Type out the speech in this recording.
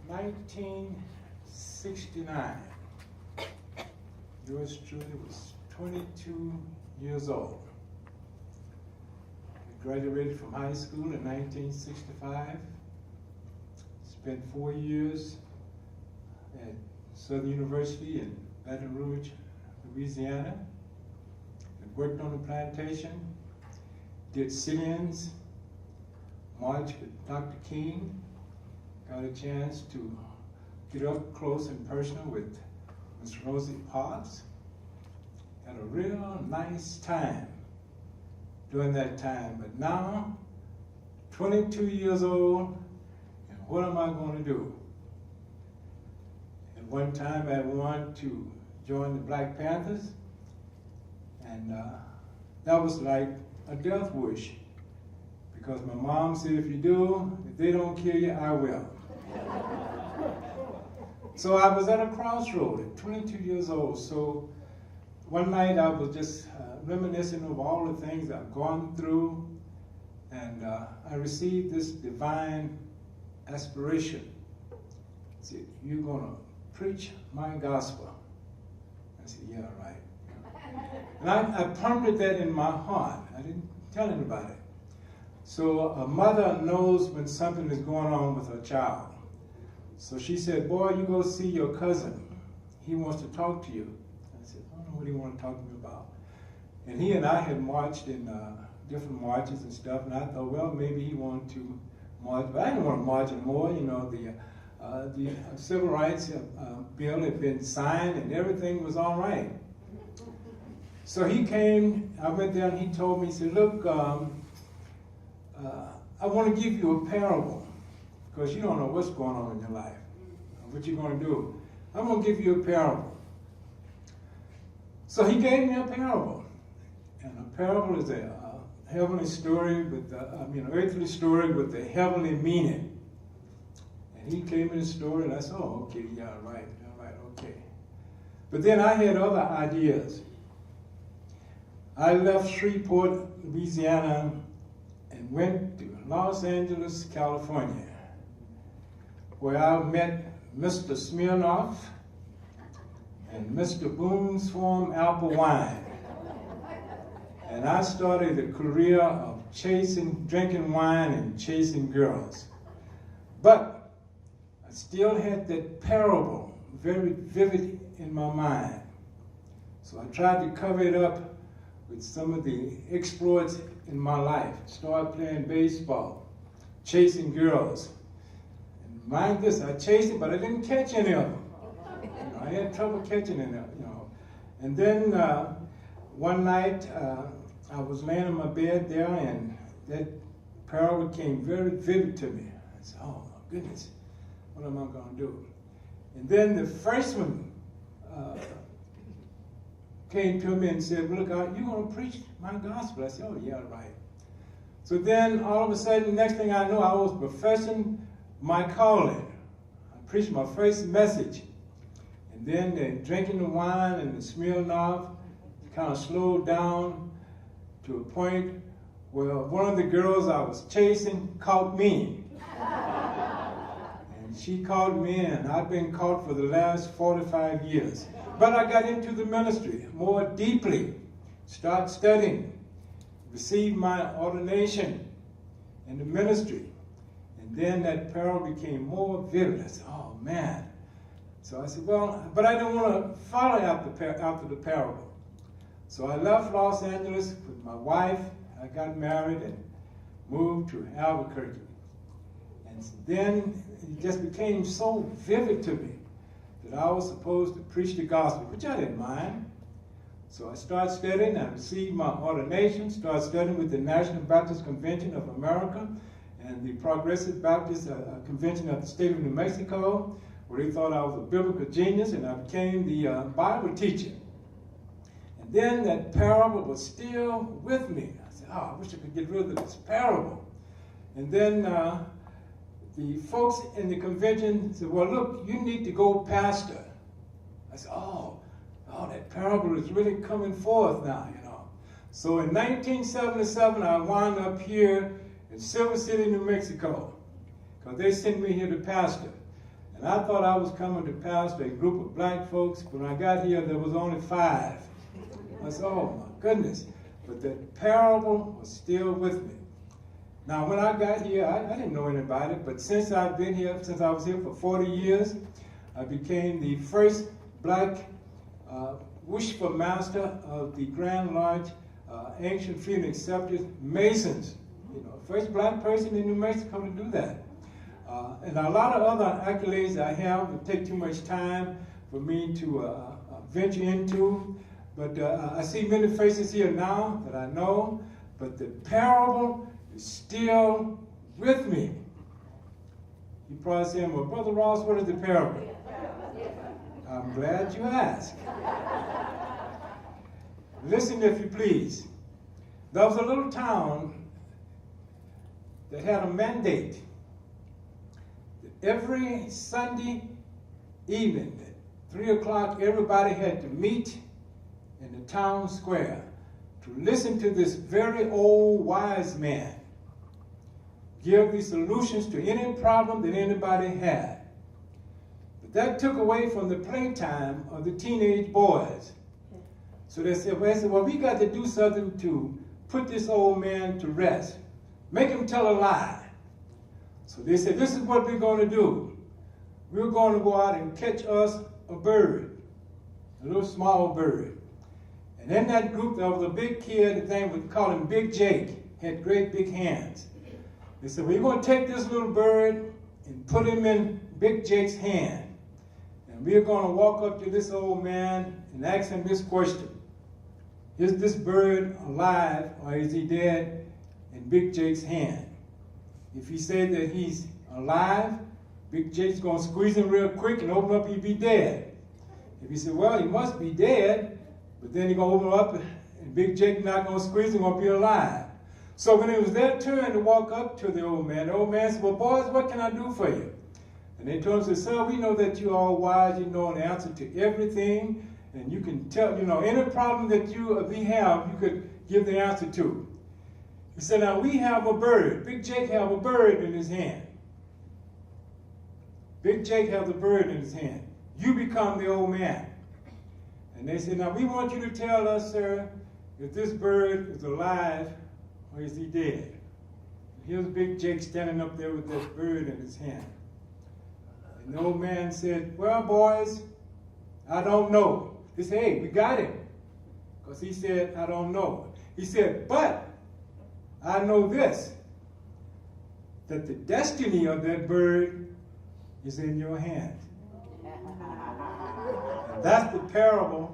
1969. Yours truly was 22 years old. I graduated from high school in 1965. Spent 4 years at Southern University in Baton Rouge, Louisiana. I worked on the plantation, did sit-ins, marched with Dr. King, got a chance to get up close and personal with Miss Rosie Parks. Had a real nice time during that time. But now, 22 years old, and what am I going to do? At one time, I wanted to join the Black Panthers, and that was like a death wish, because my mom said, if you do, if they don't kill you, I will. So I was at a crossroad at 22 years old. So one night I was just reminiscing of all the things I've gone through, and I received this divine aspiration. It said, you're going to preach my gospel. I said, yeah, right. And I pondered that in my heart. I didn't tell anybody. So a mother knows when something is going on with her child. So she said, boy, you go see your cousin. He wants to talk to you. I said, I don't know what he wants to talk to me about. And he and I had marched in different marches and stuff, and I thought, well, maybe he wanted to march, but I didn't want to march anymore. You know, the civil rights bill had been signed and everything was all right. So he came, I went there and he told me, he said, look, I want to give you a parable, because you don't know what's going on in your life, what you're going to do. I'm going to give you a parable. So he gave me a parable. And a parable is a heavenly story with, earthly story with a heavenly meaning. And he gave me the story, and I said, oh, okay, yeah, right, okay. But then I had other ideas. I left Shreveport, Louisiana, and went to Los Angeles, California, where I met Mr. Smirnoff and Mr. Boone's Farm Apple Wine. And I started a career of drinking wine and chasing girls. But I still had that parable very vivid in my mind. So I tried to cover it up with some of the exploits in my life. Started playing baseball, chasing girls. And mind this, I chased it, but I didn't catch any of them. I had trouble catching them, And then one night, I was laying in my bed there, and that parable became very vivid to me. I said, oh my goodness, what am I going to do? And then the first one came to me and said, well, look, you're going to preach my gospel. I said, oh yeah, right. So then all of a sudden, next thing I know, I was professing my calling. I preached my first message. And then the drinking the wine and the Smirnoff kind of slowed down to a point where one of the girls I was chasing caught me. And she caught me, and I've been caught for the last 45 years. But I got into the ministry more deeply, started studying, received my ordination in the ministry. And then that parable became more vivid. I said, oh man. So I said, well, but I didn't want to follow after the parable. So I left Los Angeles with my wife. I got married and moved to Albuquerque. And then it just became so vivid to me that I was supposed to preach the gospel, which I didn't mind. So I started studying. I received my ordination, started studying with the National Baptist Convention of America and the Progressive Baptist Convention of the state of New Mexico, where they thought I was a biblical genius, and I became the Bible teacher. And then that parable was still with me. I said, oh, I wish I could get rid of this parable. And then the folks in the convention said, well, look, you need to go pastor. I said, oh, that parable is really coming forth now, So in 1977, I wound up here in Silver City, New Mexico, because they sent me here to pastor. And I thought I was coming to pastor a group of black folks. When I got here, there was only 5. I said, oh my goodness. But the parable was still with me. Now, when I got here, I didn't know anybody, but since I've been here, since I was here for 40 years, I became the first black worshipper master of the Grand Lodge Ancient Freedom Acceptance Masons. You know, first black person in New Mexico to do that. And a lot of other accolades I have would take too much time for me to venture into. But I see many faces here now that I know, but the parable is still with me. You probably saying, well, Brother Ross, what is the parable? I'm glad you asked. Listen, if you please. There was a little town that had a mandate that every Sunday evening at 3 o'clock, everybody had to meet in the town square to listen to this very old wise man give the solutions to any problem that anybody had. But that took away from the playtime of the teenage boys. So they said, well, we got to do something to put this old man to rest. Make him tell a lie. So they said, this is what we're going to do. We're going to go out and catch us a bird, a little small bird. And in that group, there was a big kid, his name was, called him Big Jake, had great big hands. They said, we're going to take this little bird and put him in Big Jake's hand. And we're going to walk up to this old man and ask him this question. Is this bird alive or is he dead in Big Jake's hand? If he said that he's alive, Big Jake's going to squeeze him real quick and open up, he'd be dead. If he said, well, he must be dead, but then he's going to open up and Big Jake not going to squeeze him, going to be alive. So when it was their turn to walk up to the old man said, well, boys, what can I do for you? And they told him, sir, we know that you're all wise, you know the answer to everything, and you can tell, you know, any problem that we have, you could give the answer to. He said, now we have a bird. Big Jake have a bird in his hand. Big Jake has a bird in his hand. You become the old man. And they said, now we want you to tell us, sir, if this bird is alive or is he dead? Here's Big Jake standing up there with that bird in his hand. And the old man said, well, boys, I don't know. They said, hey, we got him. Because he said, I don't know. He said, but I know this, that the destiny of that bird is in your hand. And that's the parable.